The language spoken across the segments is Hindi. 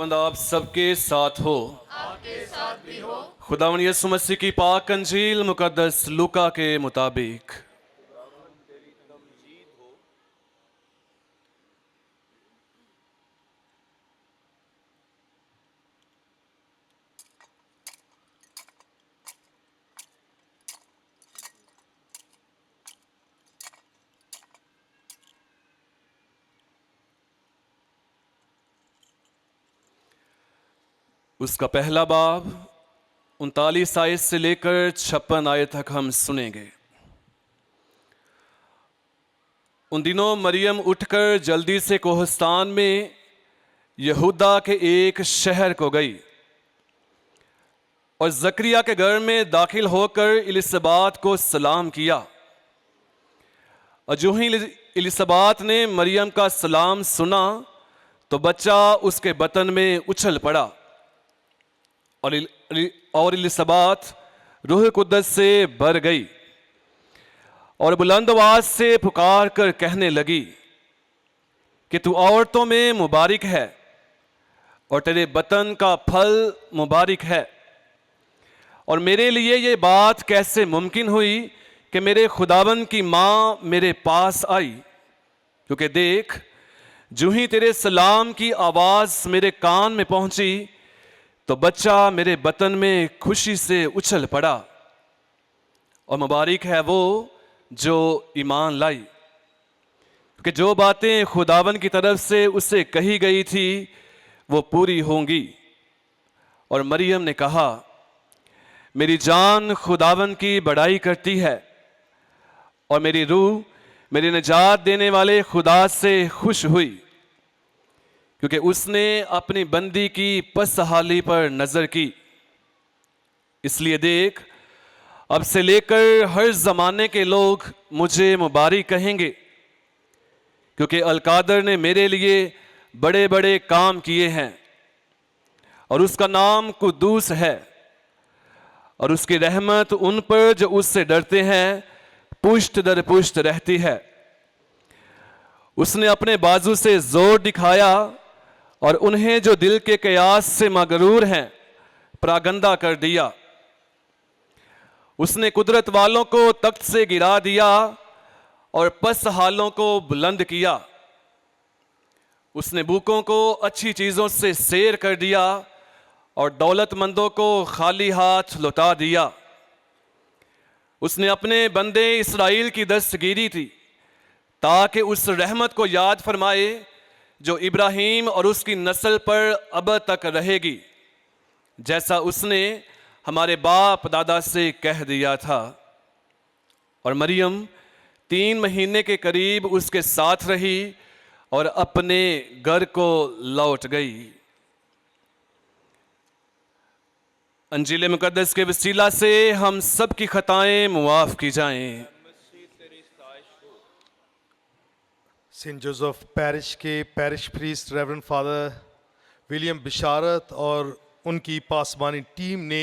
खुदावंद आप सबके साथ हो, आपके साथ भी हो। खुदावंद यीशु मसीह की पाक अंजील मुकद्दस लूका के मुताबिक। उसका पहला बाब 39 आयत से लेकर 56 आयत तक हम सुनेंगे। उन दिनों मरियम उठकर जल्दी से कोहस्तान में यहूदा के एक शहर को गई और जकरिया के घर में दाखिल होकर इलिसबात को सलाम किया। और जो ही इलिसबात ने मरियम का सलाम सुना तो बच्चा उसके बतन में उछल पड़ा और इलिसबात रूह कुद्दस से भर गई और बुलंद आवाज से पुकार कर कहने लगी कि तू औरतों में मुबारक है और तेरे बतन का फल मुबारक है। और मेरे लिए ये बात कैसे मुमकिन हुई कि मेरे खुदावन की माँ मेरे पास आई, क्योंकि देख जो ही तेरे सलाम की आवाज मेरे कान में पहुंची तो बच्चा मेरे बतन में खुशी से उछल पड़ा। और मुबारक है वो जो ईमान लाई, क्योंकि जो बातें खुदावन की तरफ से उसे कही गई थी वो पूरी होंगी। और मरियम ने कहा, मेरी जान खुदावन की बड़ाई करती है और मेरी रूह मेरी निजात देने वाले खुदा से खुश हुई, क्योंकि उसने अपनी बंदी की पसहाली पर नजर की। इसलिए देख अब से लेकर हर जमाने के लोग मुझे मुबारक कहेंगे, क्योंकि अलकादर ने मेरे लिए बड़े बड़े काम किए हैं और उसका नाम कुद्दूस है। और उसकी रहमत उन पर जो उससे डरते हैं पुष्ट दर पुष्ट रहती है। उसने अपने बाजू से जोर दिखाया और उन्हें जो दिल के कयास से मगरूर हैं परागंदा कर दिया। उसने कुदरत वालों को तख्त से गिरा दिया और पसहालों को बुलंद किया। उसने भूखों को अच्छी चीजों से सैर कर दिया और दौलतमंदों को खाली हाथ लौटा दिया। उसने अपने बंदे इस्राएल की दस्तगीरी थी, ताकि उस रहमत को याद फरमाए जो इब्राहिम और उसकी नस्ल पर अब तक रहेगी, जैसा उसने हमारे बाप दादा से कह दिया था। और मरियम 3 महीने के करीब उसके साथ रही और अपने घर को लौट गई। अंजील मुकद्दस के वसीला से हम सब की खताएं मुआफ की जाएं। सेंट जोसेफ पैरिश के parish priest reverend father William Bisharat और उनकी पासबानी टीम ने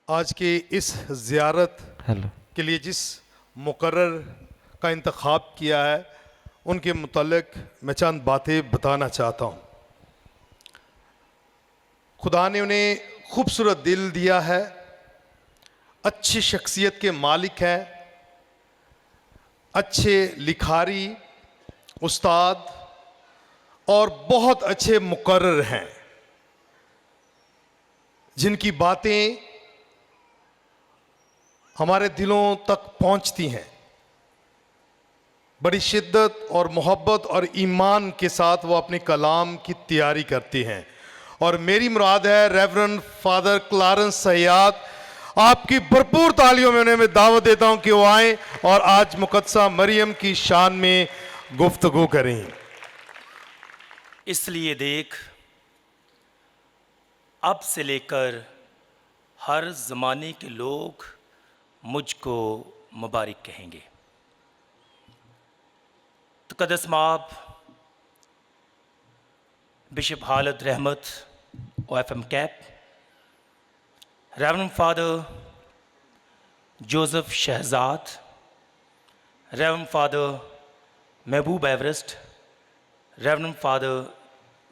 आज के इस ज़ियारत के लिए जिस मुकर्रर का इंतखाब किया है उनके मुतालिक मैं चंद बातें बताना चाहता हूँ। खुदा ने उन्हें खूबसूरत दिल दिया है, अच्छी शख्सियत के मालिक हैं, अच्छे लिखारी, उस्ताद और बहुत अच्छे मुकर्रर हैं, जिनकी बातें हमारे दिलों तक पहुंचती हैं। बड़ी शिद्दत और मोहब्बत और ईमान के साथ वो अपने कलाम की तैयारी करती हैं। और मेरी मुराद है रेवरेंड फादर क्लारेंस सयाद, आपकी भरपूर तालियों में उन्हें मैं दावत देता हूं कि वो आए और आज मुकद्दसा मरियम की शान में गुफ्तगू करें। इसलिए देख अब से लेकर हर ज़माने के लोग मुझको मुबारक कहेंगे। तो कदस माब bishop Khalid Rehmat OFM Cap, reverend father Joseph Shahzad, reverend father Mehboob Everest, reverend father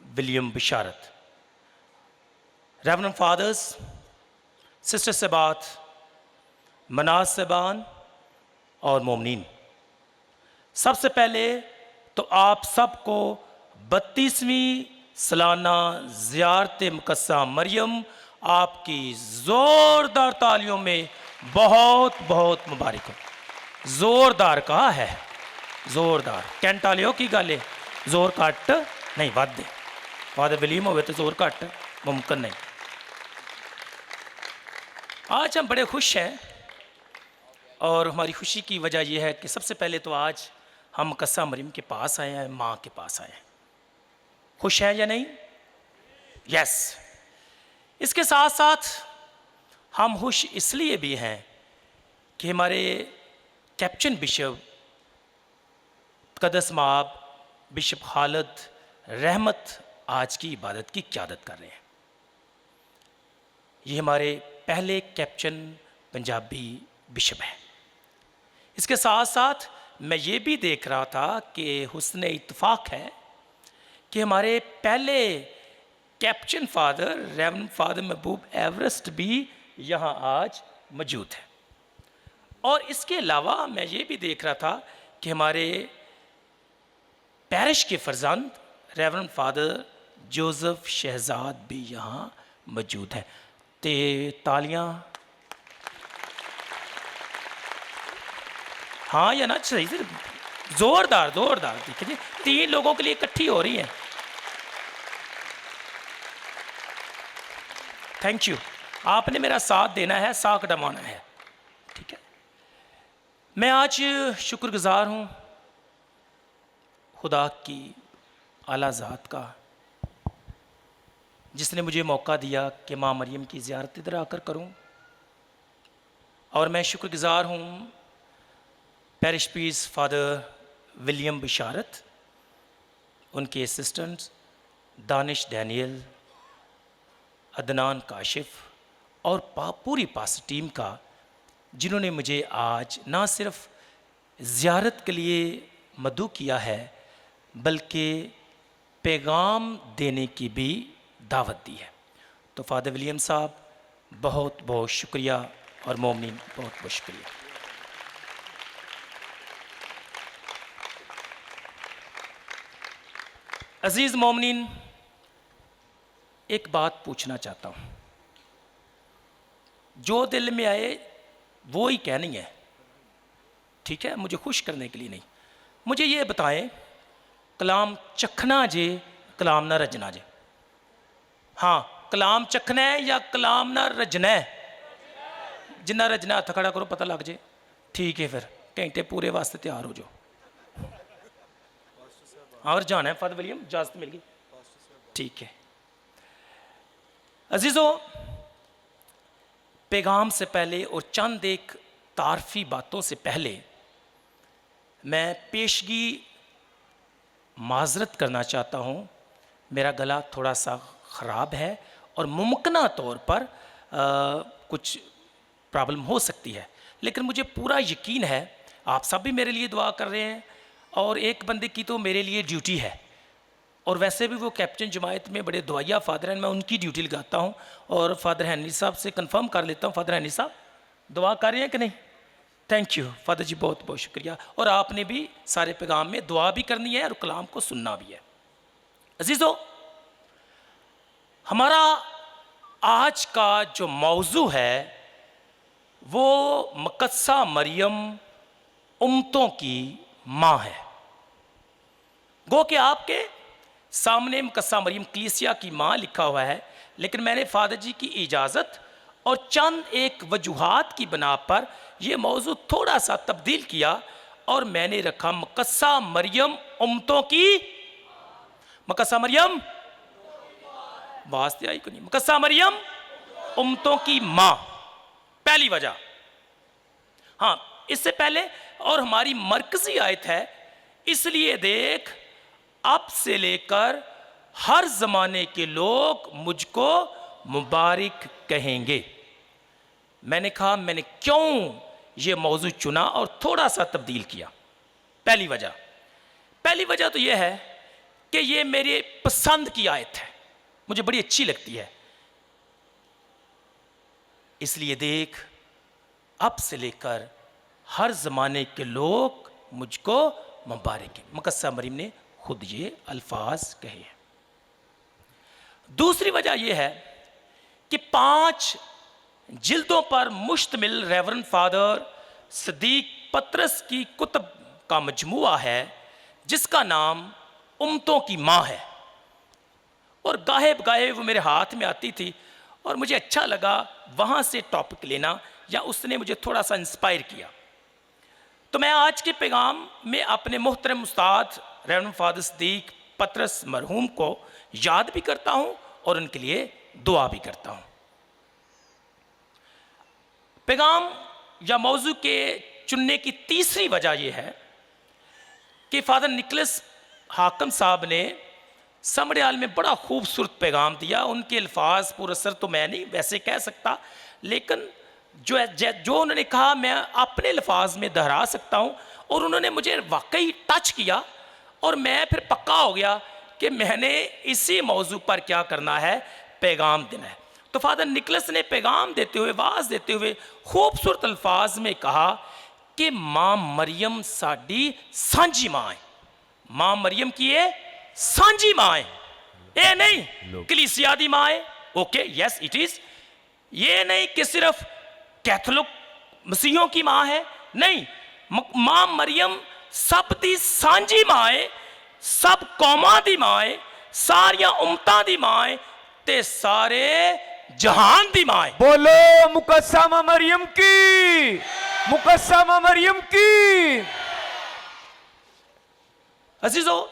William Bisharat, reverend fathers, sister सबात, मनाज सबान और मोमनीन, सबसे पहले तो आप सबको 32वीं सालाना ज़ियारत मुकद्दसा मरियम आपकी ज़ोरदार तालियों में बहुत बहुत मुबारक हो। ज़ोरदार कहा है, ज़ोरदार कैंटा लियो की गल है, जोर घट नहीं वध। फादर विलियम होवे तो जोर घट मुमकिन नहीं। आज हम बड़े खुश हैं और हमारी खुशी की वजह यह है कि सबसे पहले तो आज हम मुकद्दसा मरियम के पास आए हैं, माँ के पास आए हैं। खुश हैं या नहीं? यस। इसके साथ साथ हम खुश इसलिए भी हैं कि हमारे कैप्टन बिशप कदस माब बिशप खालिद रहमत आज की इबादत की क़यादत कर रहे हैं। ये हमारे पहले कैप्टन पंजाबी बिशप हैं। इसके साथ साथ मैं ये भी देख रहा था कि हुस्न इत्तफाक है कि हमारे पहले captain father reverend father Mehboob Everest भी यहाँ आज मौजूद है। और इसके अलावा मैं ये भी देख रहा था कि हमारे पैरिश के फर्जंद रेवरेंड फादर जोसेफ शहजाद भी यहाँ मौजूद है। ते तालियाँ हाँ या ना? सही से जोरदार जोरदार। देखिए 3 लोगों के लिए इकट्ठी हो रही हैं। थैंक यू, आपने मेरा साथ देना है, साथ डमाना है, ठीक है। मैं आज शुक्रगुजार हूँ खुदा की आला ज़ात का, जिसने मुझे मौका दिया कि माँ मरियम की ज़ियारत इधर आकर करूँ। और मैं शुक्रगुजार हूँ पैरिश प्रीस्ट फादर विलियम बिशारत, उनके असिस्टेंट्स दानिश डैनियल, अदनान काशिफ और पूरी पास टीम का, जिन्होंने मुझे आज ना सिर्फ ज़ियारत के लिए मदऊ किया है बल्कि पैगाम देने की भी दावत दी है। तो फादर विलियम साहब बहुत बहुत शुक्रिया और मोमनीन बहुत बहुत शुक्रिया। अजीज़ मोमनीन, एक बात पूछना चाहता हूँ, जो दिल में आए वो ही कहनी है, ठीक है, मुझे खुश करने के लिए नहीं। मुझे ये बताएं, कलाम चखना जे कलाम ना रजना जे? हाँ, कलाम चखना है या कलाम ना रजना है? जिन्ना रजना हथ खड़ा करो, पता लग जे। ठीक है, फिर घंटे पूरे वास्ते तैयार हो जाओ। और जाना है फादर विलियम, इजाजत मिल गई? ठीक है। अजीज़ों, पैगाम से पहले और चंद एक तारफी बातों से पहले मैं पेशगी माजरत करना चाहता हूँ। मेरा गला थोड़ा सा ख़राब है और मुमकिन तौर पर कुछ प्रॉब्लम हो सकती है, लेकिन मुझे पूरा यकीन है आप सब भी मेरे लिए दुआ कर रहे हैं। और एक बंदे की तो मेरे लिए ड्यूटी है, और वैसे भी वो कैप्टन जमायत में बड़े दुआया फादर हैं, मैं उनकी ड्यूटी लगाता हूँ। और फादर हैनी साहब से कंफर्म कर लेता हूँ, फादर हैनी साहब दुआ कर रहे हैं कि नहीं? थैंक यू फादर जी, बहुत बहुत शुक्रिया। और आपने भी सारे पैगाम में दुआ भी करनी है और कलाम को सुनना भी है। अजीज़ों, हमारा आज का जो मौजू है वो मुकद्दसा मरियम उम्मतों की माँ है। गो कि आपके सामने मुकद्दसा मरियम कलीसिया की माँ लिखा हुआ है, लेकिन मैंने फादर जी की इजाज़त और चंद एक वजूहात की बना पर यह मौजू थोड़ा सा तब्दील किया और मैंने रखा मुकद्दसा मरियम उम्मतों की। मुकद्दसा मरियम वास्ते आई को नहीं, मुकद्दसा मरियम उम्मतों की माँ। पहली वजह, हाँ, इससे पहले और हमारी मरकजी आयत है, इसलिए देख अब से लेकर हर जमाने के लोग मुझको मुबारक कहेंगे। मैंने कहा मैंने क्यों ये मौजू चुना और थोड़ा सा तब्दील किया। पहली वजह तो यह है कि ये मेरे पसंद की आयत है, मुझे बड़ी अच्छी लगती है। इसलिए देख, अब से लेकर हर ज़माने के लोग मुझको मुबारक है। मुकस्सा मरीम ने खुद ये अल्फाज कहे हैं। दूसरी वजह यह है कि 5 जिल्दों पर मुश्तमिल रेवरेंड फादर सदीक पतरस की कुतब का मजमुआ है जिसका नाम उम्मतों की माँ है। और गाहे बगाहे वो मेरे हाथ में आती थी और मुझे अच्छा लगा वहाँ से टॉपिक लेना, या उसने मुझे थोड़ा सा इंस्पायर किया। तो मैं आज के पैगाम में अपने मोहतरम उस्ताद रेवरेंड फादर सदीक पतरस मरहूम को याद भी करता हूँ और उनके लिए दुआ भी करता हूँ। पैगाम या मौजू के चुनने की तीसरी वजह यह है कि फादर निकलस हाकम साहब ने समड़याल में बड़ा खूबसूरत पैगाम दिया। उनके अल्फाज पुरअसर तो मैं नहीं वैसे कह सकता, लेकिन जो उन्होंने कहा मैं अपने अल्फाज में दोहरा सकता हूँ, और उन्होंने मुझे वाकई टच किया और मैं फिर पक्का हो गया कि मैंने इसी मौजू पर क्या करना है, पैगाम देना है। तो फादर निकलस ने पैगाम देते हुए, वाज देते हुए खूबसूरत अल्फाज में कहा कि माँ मरियम साडी सांझी माँ है। माँ मरियम की ये सांझी माँ है, ये नहीं कलीसिया दी माँ है। Okay, yes it is. ये नहीं कि सिर्फ कैथोलिक मसीहों की माँ है, नहीं, माँ मरियम सब दी सांझी माँ है, सब कौमां दी माँ है, सारिया उम्मतां दी माँ है ते सारे जहान दी माँ है। बोलो मुकस्समा मरियम की, मुकस्समा मरियम की। अजीजों,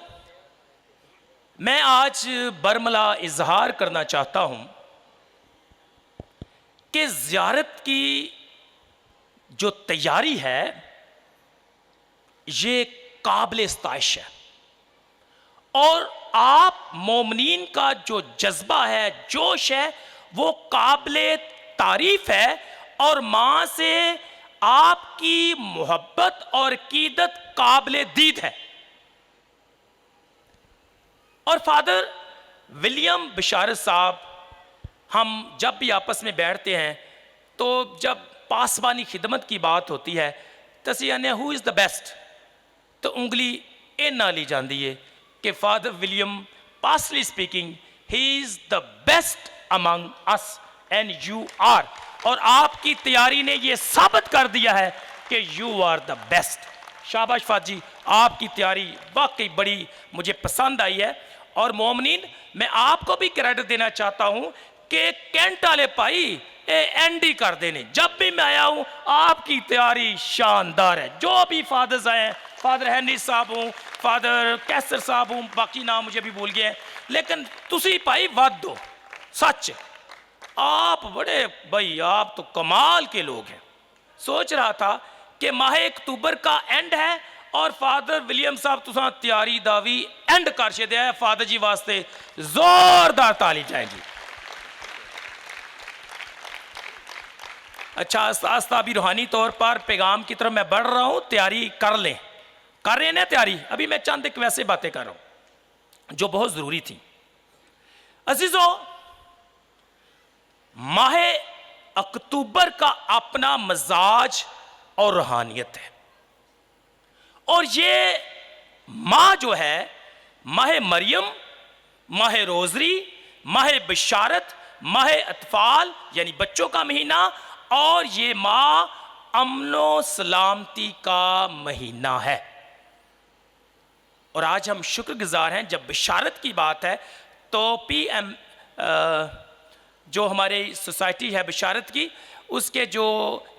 मैं आज बरमला इजहार करना चाहता हूं कि ज़ियारत की जो तैयारी है ये काबिल इस्ताइश है, और आप मोमिनीन का जो जज्बा है, जोश है, वो काबिल तारीफ है, और माँ से आपकी मोहब्बत और कीदत काबिल दीद है। और फादर विलियम बिशारत साहब, हम जब भी आपस में बैठते हैं तो जब पासबानी खिदमत की बात होती है तसियाने हु इज़ द बेस्ट, तो उंगली ए ना ली जाती है कि father William personally speaking he is the best among us and you are. और आपकी तैयारी ने यह साबित कर दिया है कि यू आर द बेस्ट। शाबाश फाद जी, आपकी तैयारी वाकई बड़ी मुझे पसंद आई है। और मोमिनीन, मैं आपको भी क्रेडिट देना चाहता हूं कि कैंट वाले भाई एंडी कर देने, जब भी मैं आया हूं आपकी तैयारी शानदार है। जो भी फादर्स आए हैं, फादर हैनरी साहब हूं, फादर कैसर साहब हूं, बाकी नाम मुझे भी भूल गए, लेकिन तुसी भाई वध दो, सच आप बड़े भाई, आप तो कमाल के लोग हैं। सोच रहा था कि माह अक्तूबर का एंड है और फादर विलियम साहब तुसा तैयारी दावी एंड कर छे दिया है। फादर जी वास्ते जोरदार ताली जाएगी। अच्छा, आस्ता अभी रूहानी तौर पर पैगाम की तरफ मैं बढ़ रहा हूं, तैयारी कर लें, कर रहे हैं ना तैयारी। अभी मैं चंद एक वैसे बातें कर रहा हूं जो बहुत जरूरी थी। अजीजों, माह अक्तूबर का अपना मजाज और रूहानियत है, और ये माह जो है, माह मरियम, माह रोजरी, माह बिशारत, माह अतफाल यानी बच्चों का महीना, और ये माह अमनो सलामती का महीना है। और आज हम शुक्रगुजार हैं, जब बिशारत की बात है तो PM जो हमारी सोसाइटी है बिशारत की, उसके जो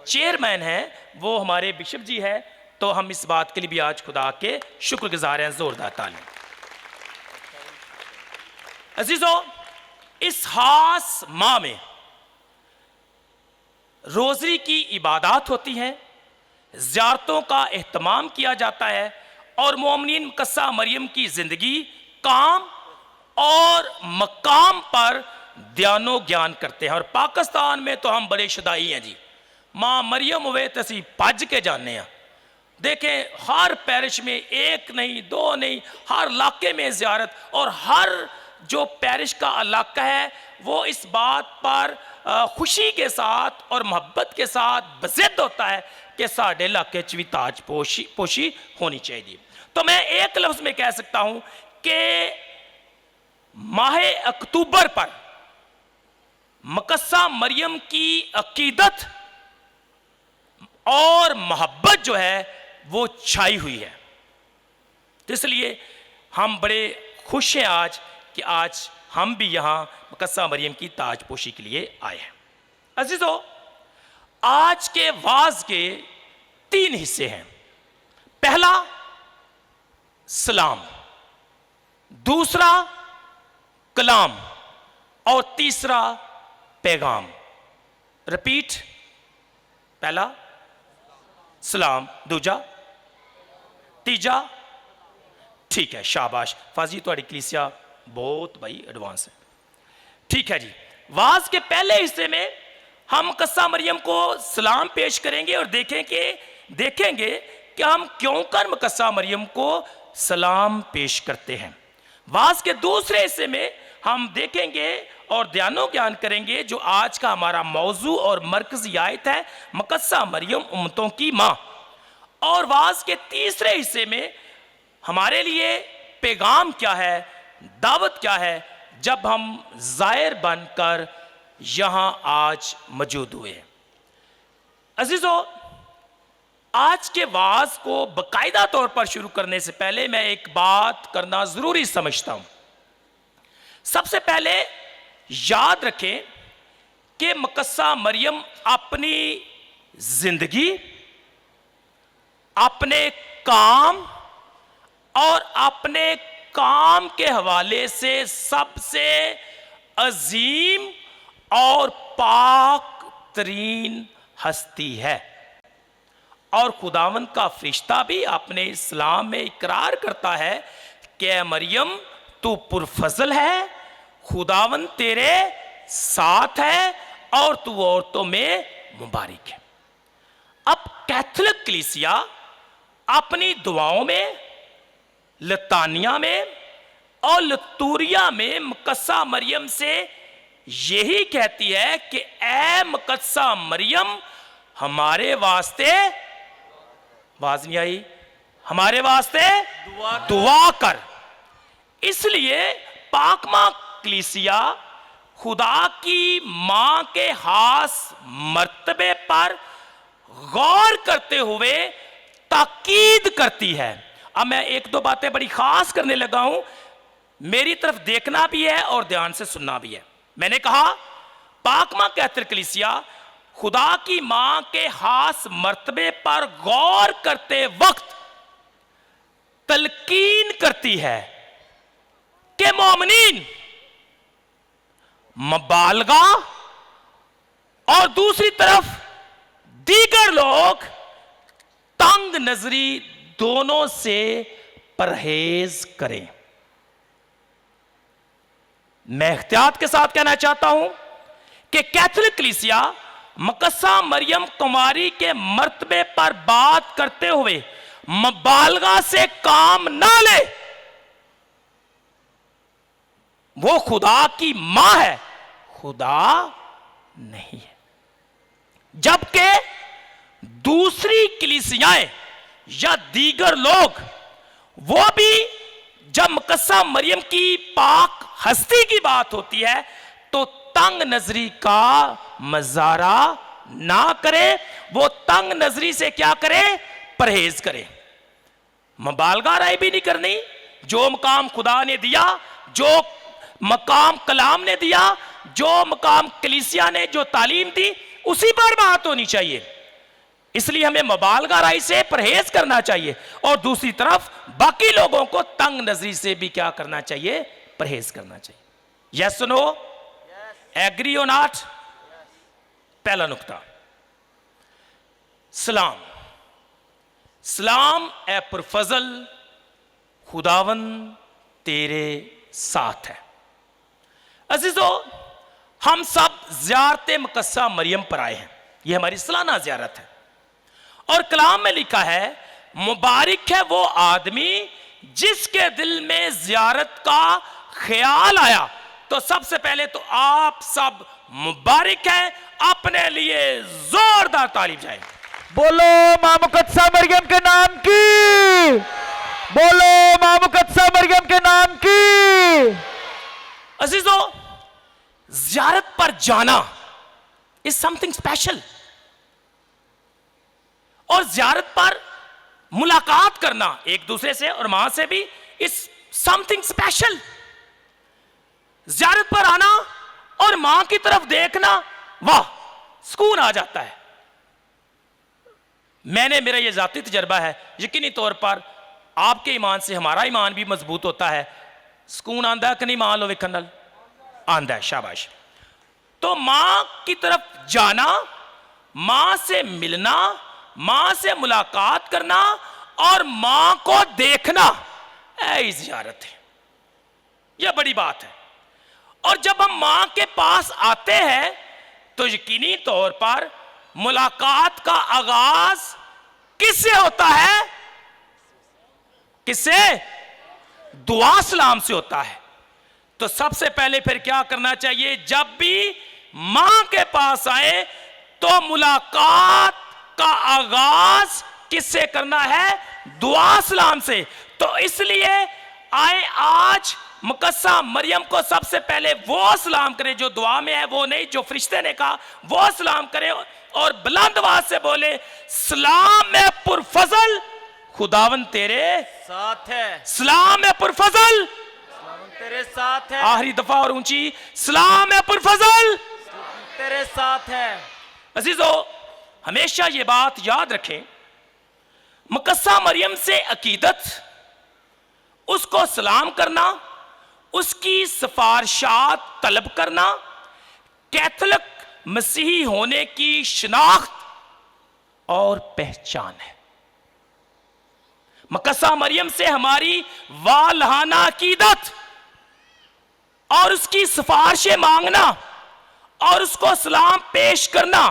चेयरमैन हैं वो हमारे बिशप जी हैं, तो हम इस बात के लिए भी आज खुदा के शुक्रगुजार हैं। जोरदार ताली। अजीजों, इस खास माह में रोजरी की इबादत होती है, ज़ियारतों का एहतमाम किया जाता है, और मोमिनीन मुकस्सा मरियम की जिंदगी, काम और मकाम पर ध्यानो ज्ञान करते हैं। और पाकिस्तान में तो हम बड़े शुदाई हैं जी, माँ मरियम हुए तो असी भज के जाने हैं, देखें हर पैरिश में एक नहीं दो नहीं, हर इलाके में ज़ियारत, और हर जो पैरिश का इलाका है वो इस बात पर खुशी के साथ और मोहब्बत के साथ बज़िद होता है कि साढ़े इलाके च भी ताज पोशी होनी चाहिए। तो मैं एक लफ्ज़ में कह सकता हूं कि माह अक्टूबर पर मकस्सा मरियम की अकीदत और मोहब्बत जो है वो छाई हुई है। तो इसलिए हम बड़े खुश हैं आज कि आज हम भी यहाँ मकस्सा मरियम की ताजपोशी के लिए आए हैं। अजीजों, आज के वाज के 3 हिस्से हैं। पहला सलाम, दूसरा कलाम और तीसरा पैगाम। रिपीट, पहला सलाम, दूजा, तीजा, ठीक है, शाबाश फाजी, थोड़ी कलीसिया बहुत भाई एडवांस है। ठीक है जी, वाज के पहले हिस्से में हम मकस्सा मरियम को सलाम पेश करेंगे और देखेंगे कि हम क्यों कर मकस्सा मरियम को सलाम पेश करते हैं। वाज के दूसरे हिस्से में हम देखेंगे और ध्यानो ज्ञान करेंगे जो आज का हमारा मौजू और मरकजी आयत है, मकस्सा मरियम उम्मतों की माँ। और वाज के तीसरे हिस्से में हमारे लिए पैगाम क्या है, दावत क्या है, जब हम ज़ायर बनकर यहाँ आज मौजूद हुए हैं। अजीजों, आज के वाज को बाकायदा तौर पर शुरू करने से पहले मैं एक बात करना ज़रूरी समझता हूँ। सबसे पहले याद रखें कि मकस्सा मरियम अपनी जिंदगी, अपने काम और अपने काम के हवाले से सबसे अजीम और पाक तरीन हस्ती है। और खुदावंद का फरिश्ता भी अपने इस्लाम में इकरार करता है कि मरियम तू पुरफजल है, खुदावंद तेरे साथ है और तू औरतों में मुबारक है। अब कैथोलिक कलीसिया अपनी दुआओं में, लतानिया में और लतूरिया में मकस्सा मरियम से यही कहती है कि ए मकस्सा मरियम हमारे वास्ते, आवाज नहीं आई, हमारे वास्ते दुआ कर। इसलिए पाकमा कलीसिया खुदा की मां के खास मर्तबे पर गौर करते हुए ताकीद करती है। अब मैं एक दो बातें बड़ी खास करने लगा हूं, मेरी तरफ देखना भी है और ध्यान से सुनना भी है। मैंने कहा पाकमा कैथोलिक कलीसिया खुदा की मां के खास मर्तबे पर गौर करते वक्त तलकीन करती है कि मोमिनीन, मबालगा और दूसरी तरफ दीगर लोग तंग नजरी दोनों से परहेज करें। मैं एहतियात के साथ कहना चाहता हूं कि कैथोलिक कलीसिया मकस्सा मरियम कुमारी के मर्तबे पर बात करते हुए मबालगा से काम ना ले। वो खुदा की मां है, खुदा नहीं है। जबकि दूसरी कलीसियाएं या दीगर लोग वो भी जब मकस्सा मरियम की पाक हस्ती की बात होती है तो तंग नजरी का मजारा ना करे, वो तंग नजरी से क्या करे, परहेज करे। मुबालगा राय भी नहीं करनी। जो मकाम खुदा ने दिया, जो मकाम कलाम ने दिया, जो मकाम कलीसिया ने जो तालीम दी, उसी पर बात होनी चाहिए। इसलिए हमें मुबालगा राय से परहेज करना चाहिए और दूसरी तरफ बाकी लोगों को तंग नजरी से भी क्या करना चाहिए, परहेज करना चाहिए। यस नो, एग्री और नॉट। पहला नुक्ता, सलाम। सलाम ए पुरफजल, खुदावन तेरे साथ है। अजीजों, हम सब ज़ियारत मकस्सा मरियम पर आए हैं। यह हमारी सालाना ज़ियारत है और कलाम में लिखा है मुबारक है वो आदमी जिसके दिल में जियारत का ख्याल आया। तो सबसे पहले तो आप सब मुबारक हैं, अपने लिए जोरदार तालीम जाए। बोलो मां मुकद्दसा मरियम के नाम की, बोलो मां मुकद्दसा मरियम के नाम की। अजीजों, जियारत पर जाना इज समथिंग स्पेशल, और जियारत पर मुलाकात करना एक दूसरे से और मां से भी इज समथिंग स्पेशल। जियारत पर आना और मां की तरफ देखना, वाह, सुकून आ जाता है। मेरा यह जाती तजर्बा है, यकीनी तौर पर आपके ईमान से हमारा ईमान भी मजबूत होता है। सुकून आंदा है कि नहीं? मान लो वेखन नाल आंदा है, शाबाश। तो मां की तरफ जाना, मां से मिलना, मां से मुलाकात करना और मां को देखना, ऐ जियारत है, यह बड़ी बात है। और जब हम मां के पास आते हैं तो यकीनी तौर पर मुलाकात का आगाज किससे होता है? किससे? दुआ सलाम से होता है। तो सबसे पहले फिर क्या करना चाहिए? जब भी मां के पास आए तो मुलाकात का आगाज किससे करना है? दुआ सलाम से। तो इसलिए आए आज मुकद्दसा मरियम को सबसे पहले वो सलाम करें जो दुआ में है, वो नहीं जो फरिश्ते ने कहा, वो सलाम करें और बुलंद आवाज से बोले, सलाम में पुरफजल खुदावन तेरे साथ है, सलाम में पुरफजल तेरे साथ है, आखिरी दफा और ऊंची, सलाम में पुरफजल तेरे साथ है। अजीजों, हमेशा ये बात याद रखें, मुकद्दसा मरियम से अकीदत, उसको सलाम करना, उसकी सिफारिशात तलब करना, कैथोलिक मसीही होने की शनाख्त और पहचान है। मुकद्दसा मरियम से हमारी वालहाना अकीदत और उसकी सिफारिशें मांगना और उसको सलाम पेश करना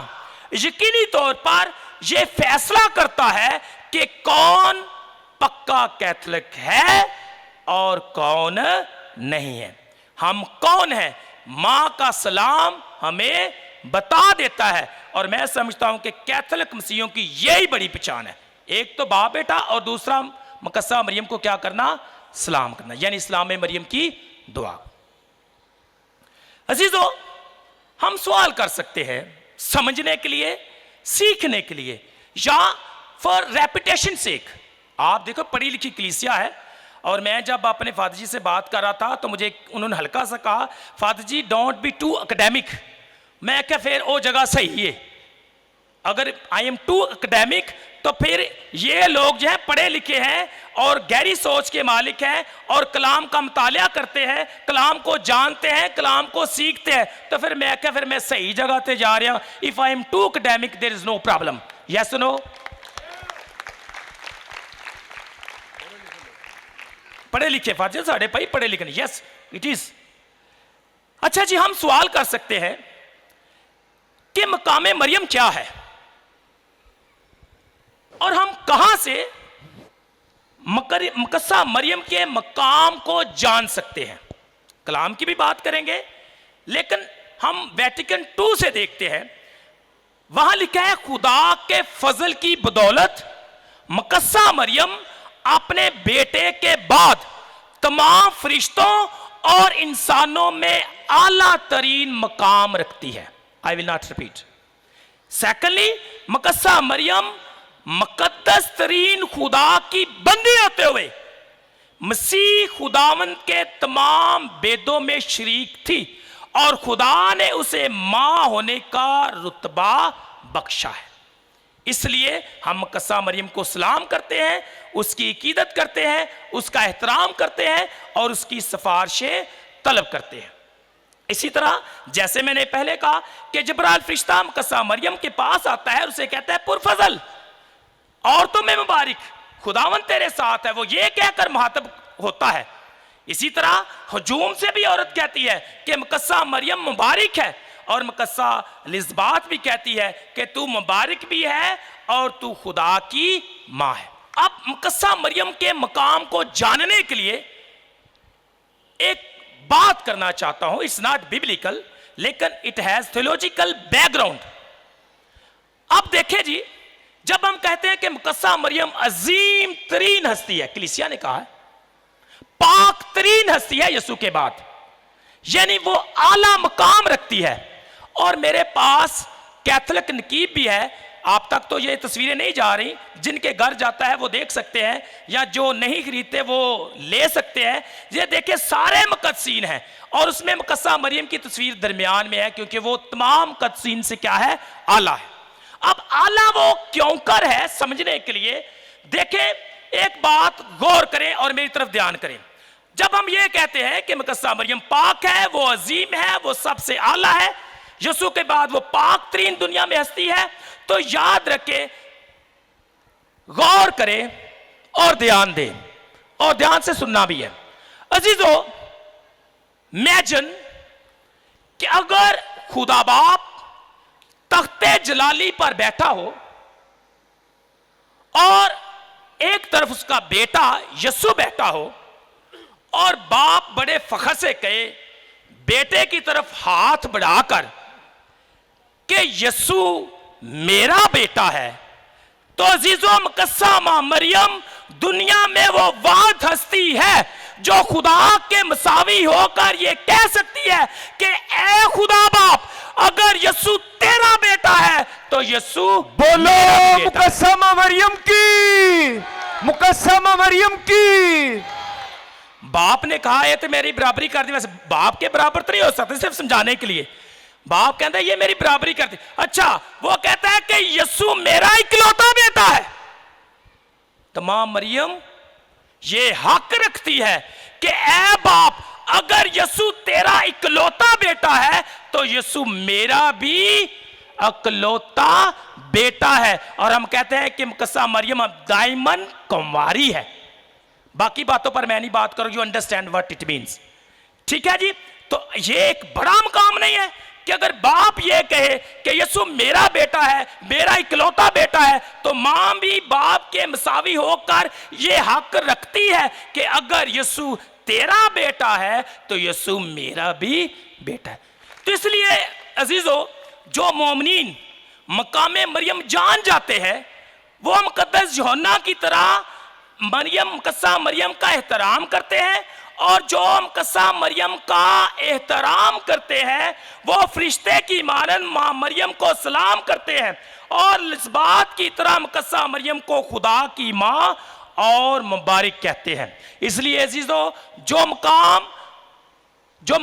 यकीनी तौर पर यह फैसला करता है कि कौन पक्का कैथोलिक है और कौन नहीं है। हम कौन हैं, मां का सलाम हमें बता देता है। और मैं समझता हूं कि कैथोलिक मसीहियों की यही बड़ी पहचान है, एक तो बाप बेटा और दूसरा मुकद्दसा मरियम को क्या करना? सलाम करना, यानी इस्लाम में मरियम की दुआ। अजीजों, हम सवाल कर सकते हैं समझने के लिए, सीखने के लिए, या फॉर रेपुटेशन सेक। आप देखो, पढ़ी लिखी कलीसिया है, और मैं जब अपने फादर जी से बात कर रहा था तो मुझे उन्होंने हल्का सा कहा, father ji don't be too academic. मैं क्या फिर वो जगह सही है? अगर आई एम टू एकेडमिक तो फिर ये लोग जो है पढ़े लिखे हैं और गहरी सोच के मालिक हैं और कलाम का मुतालिया करते हैं, कलाम को जानते हैं, कलाम को सीखते हैं, तो फिर मैं क्या, फिर मैं सही जगह पे जा रहा हूं। If I am too academic there is no problem. Yes no? पढ़े लिखे फाजिल साढ़े भाई पढ़े लिखे, यस इट इज। अच्छा जी, हम सवाल कर सकते हैं कि मकामे मरियम क्या है और हम कहां से मुकद्दसा मरियम के मकाम को जान सकते हैं। कलाम की भी बात करेंगे, लेकिन हम वेटिकन II से देखते हैं, वहां लिखा है, खुदा के फजल की बदौलत मुकद्दसा मरियम अपने बेटे के बाद तमाम फरिश्तों और इंसानों में आला तरीन मकाम रखती है। I will not repeat. Secondly, मुकद्दसा मरियम मुकद्दस तरीन खुदा की बंदी होते हुए मसीह खुदावंद के तमाम बेदों में शरीक थी और खुदा ने उसे मां होने का रुतबा बख्शा है। इसलिए हम मुकद्दसा मरियम को सलाम करते हैं, उसकी अकीदत करते हैं, उसका एहतराम करते हैं और उसकी सिफारिशें तलब करते हैं। इसी तरह जैसे मैंने पहले कहा कि जिब्राइल फरिश्ता मुकद्दसा मरियम के पास आता है और उसे कहता है, पुरफजल, औरतों में मुबारक, खुदावंद तेरे साथ है, वो ये कहकर मुहातब होता है। इसी तरह हुजूम से भी औरत कहती है कि मुकद्दसा मरियम मुबारक है, और मुकद्दसा एलिज़ाबेथ भी कहती है कि तू मुबारक भी है और तू खुदा की मां है। अब मुकद्दसा मरियम के मकाम को जानने के लिए एक बात करना चाहता हूं। इट्स नॉट बिब्लिकल, लेकिन इट हैज थियोलॉजिकल बैकग्राउंड। अब देखिए जी, जब हम कहते हैं कि मुकद्दसा मरियम अजीम तरीन हस्ती है, कलीसिया ने कहा है पाक तरीन हस्ती है यीशु के बाद, यानी वो आला मकाम रखती है। और मेरे पास कैथोलिक नकीब भी है, आप तक तो ये तस्वीरें नहीं जा रही, जिनके घर जाता है वो देख सकते हैं, या जो नहीं खरीदते वो ले सकते हैं। ये देखिए सारे मुकद्दसीन हैं, और उसमें मुकद्दसा मरियम की तस्वीर दरमियान में है, क्योंकि वो तमाम मुकद्दसीन से क्या है, आला है। अब आला वो क्यों कर है, समझने के लिए देखें, एक बात गौर करें और मेरी तरफ ध्यान करें। जब हम ये कहते हैं कि मुकद्दसा मरियम पाक है, वो अजीम है, वो सबसे आला है, यीशु के बाद वो पाक तरीन दुनिया में हस्ती है, तो याद रखें, गौर करें और ध्यान दें, और ध्यान से सुनना भी है। अजीजों, इमेजिन कि अगर खुदा बाप तख्ते जलाली पर बैठा हो और एक तरफ उसका बेटा यीशु बैठा हो, और बाप बड़े फखर से कहे बेटे की तरफ हाथ बढ़ाकर कि यीशु मेरा बेटा है, तो अजीजों मुकद्दसा मरियम दुनिया में वो वाद हस्ती है जो खुदा के मसावी होकर ये कह सकती है कि ए खुदा बाप, अगर यीशु तेरा बेटा है तो यीशु बोलो मुकद्दसा मरियम की, मुकद्दसा मरियम की। बाप ने कहा है तो मेरी बराबरी कर दी। वैसे बाप के बराबर तो नहीं हो सकते, सिर्फ समझाने के लिए। बाप कहता है ये मेरी बराबरी कर दी। अच्छा, वो कहता है कि यीशु मेरा इकलौता बेटा है, तो मां मरियम ये हक रखती है कि ए बाप, अगर यीशु तेरा इकलौता बेटा है तो यीशु मेरा भी इकलौता बेटा है। और हम कहते हैं कि मुकद्दसा मरियम दाइमन कुंवारी है। बाकी बातों पर मैं नहीं बात करूं, you understand what it means, ठीक है जी। तो ये एक बड़ा मकाम नहीं है कि अगर बाप ये कहे कि यीशु मेरा बेटा है, मेरा इकलौता बेटा है, तो मां भी बाप के मसावी होकर ये हक रखती है कि अगर यीशु तेरा बेटा है तो यीशु मेरा भी बेटा है। तो इसलिए अजीजों, जो मोमिनीन मकामे मरियम जान जाते हैं, वो मुकद्दस यूहन्ना की तरह मुकद्दसा मरियम का एहतराम करते हैं, और जो मुकद्दसा मरियम का एहतराम करते हैं वो फरिश्ते की मानन मां मरियम को सलाम करते हैं, और इस बात की तरह मुकद्दसा मरियम को खुदा की मां और मुबारक कहते हैं। इसलिए अजीजों, जो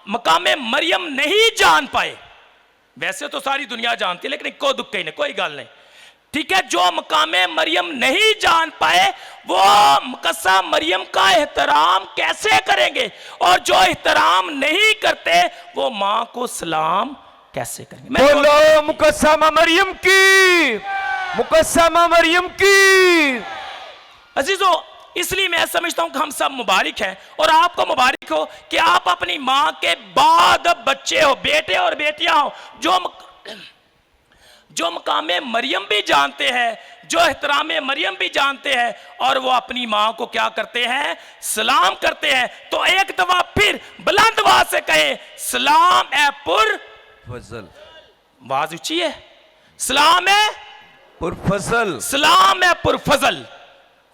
मकामे मरियम नहीं जान पाए, वैसे तो सारी दुनिया जानती है, लेकिन इक्को दुक्के नहीं, कोई गल नहीं, ठीक है। जो मकामे मरियम नहीं जान पाए वो मुकद्दसा मरियम का एहतराम कैसे करेंगे, और जो एहतराम नहीं करते वो मां को सलाम कैसे करेंगे। बोलो मुकद्दसा मरियम की, मुकद्दसा मरियम की। अजीजों, इसलिए मैं समझता हूं कि हम सब मुबारक हैं, और आपको मुबारक हो कि आप अपनी मां के बाद बच्चे हो, बेटे और बेटियां हो, जो मकामे मरियम भी जानते हैं, जो एहतरामे मरियम भी जानते हैं, और वो अपनी मां को क्या करते हैं, सलाम करते हैं। तो एक दफा फिर बुलंद आवाज से कहे, सलाम ए पुरफजल, आवाज ऊंची है, सलाम है पुरफजल, सलाम है पुरफजल,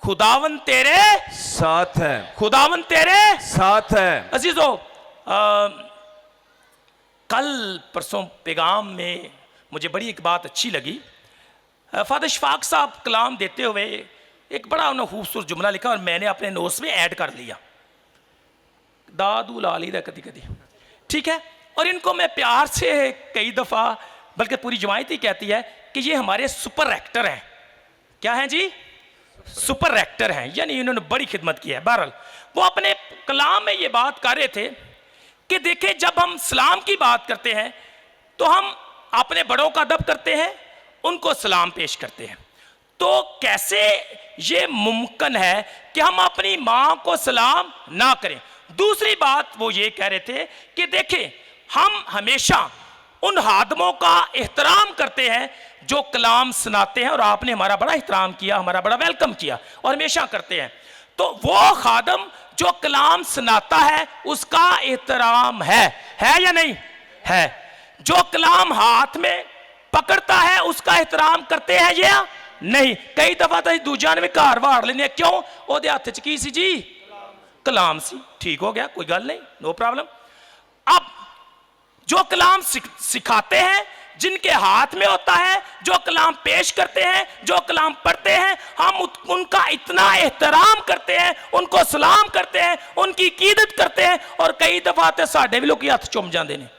खुदावन तेरे साथ है, खुदावन तेरे साथ है। अजीजों, कल परसों पैगाम में मुझे बड़ी एक बात अच्छी लगी। फादर शफाक साहब कलाम देते हुए एक बड़ा उन्होंने खूबसूरत जुमला लिखा, और मैंने अपने नोट्स में ऐड कर लिया, दादू लाली दा कदी कदी, ठीक है। और इनको मैं प्यार से कई दफ़ा, बल्कि पूरी जमायत ही कहती है कि ये हमारे सुपर एक्टर हैं। क्या हैं जी? सुपर एक्टर हैं, यानी इन्होंने बड़ी खिदमत की है। बहरहाल वो अपने कलाम में ये बात कर रहे थे कि देखिए, जब हम सलाम की बात करते हैं तो हम अपने बड़ों का अदब करते हैं, उनको सलाम पेश करते हैं, तो कैसे ये मुमकिन है कि हम अपनी मां को सलाम ना करें। दूसरी बात वो ये कह रहे थे कि देखें, हम हमेशा उन हादमों का एहतराम करते हैं जो कलाम सुनाते हैं, और आपने हमारा बड़ा एहतराम किया, हमारा बड़ा वेलकम किया और हमेशा करते हैं, तो वो खादम जो कलाम सुनाता है उसका एहतराम है या नहीं है? जो कलाम हाथ में पकड़ता है उसका एहतराम करते हैं या नहीं? कई दफा तो दूजा ने भी घर वाड़ लेने, क्यों? ओदे हथ च की सी जी? कलाम सी। ठीक हो गया, कोई गल नहीं, नो प्रॉब्लम। अब जो कलाम सिखाते हैं, जिनके हाथ में होता है, जो कलाम पेश करते हैं, जो कलाम पढ़ते हैं, हम उनका इतना एहतराम करते हैं, उनको सलाम करते हैं, उनकी कीदत करते हैं, और कई दफा तो साढ़े भी लोग हथ चुम जाते हैं।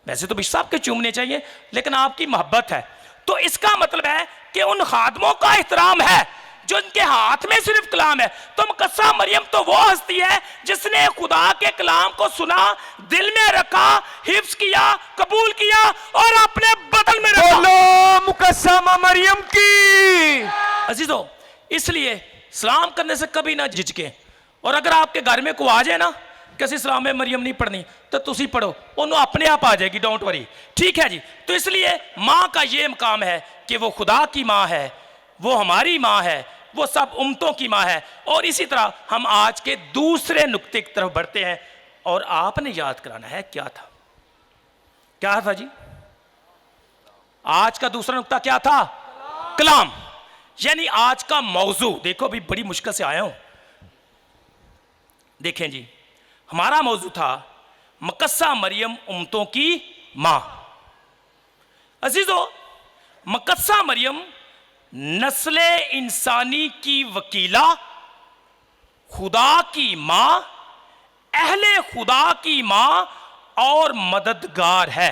वैसे तो बिशप के चूमने चाहिए, लेकिन आपकी मोहब्बत है, तो इसका मतलब है कि उन खादमों का एहतराम है जो इनके हाथ में सिर्फ कलाम है। तो मुकद्दसा मरियम तो वो हस्ती है जिसने खुदा के कलाम को सुना, दिल में रखा, हिफ्ज किया, कबूल किया और अपने बदल में रखा। बोलो मुकद्दसा मरियम की। अजीजों, इसलिए सलाम करने से कभी ना झिझके, और अगर आपके घर में कोई आ जाए ना किसी सलाम में मरियम नहीं पढ़नी, तो तुसी पढ़ो, उन्होंने अपने आप आ जाएगी, डोंट वरी। ठीक है जी। तो इसलिए माँ का ये मकाम है कि वो खुदा की माँ है, वो हमारी माँ है, वो सब उम्मतों की माँ है। और इसी तरह हम आज के दूसरे नुक्ते की तरफ बढ़ते हैं, और आपने याद कराना है क्या था जी? आज का दूसरा नुक्ता क्या था? कलाम। यानी आज का मौजू देखो, भी बड़ी मुश्किल से आया हूं। देखें जी, हमारा मौजू था मुकद्दसा मरियम उम्मतों की मां। अजीजों, मुकद्दसा मरियम नस्ले इंसानी की वकीला, खुदा की मां, अहले खुदा की मां और मददगार है।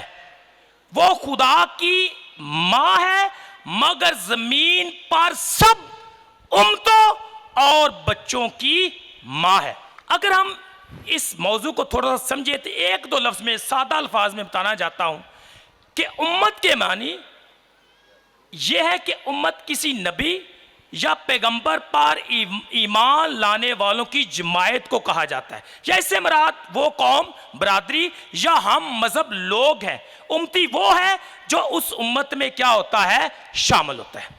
वो खुदा की मां है, मगर जमीन पर सब उम्मतों और बच्चों की मां है। अगर हम इस मौजू को थोड़ा सा समझे तो एक दो लफ्ज में, सादा अल्फाज में बताना चाहता हूं कि उम्मत के मानी यह है कि उम्मत किसी नबी या पैगंबर पर ईमान लाने वालों की जमायत को कहा जाता है, या इससे मुराद वो कौम, बरादरी या हम मजहब लोग हैं। उम्मती वो है जो उस उम्मत में क्या होता है, शामिल होता है।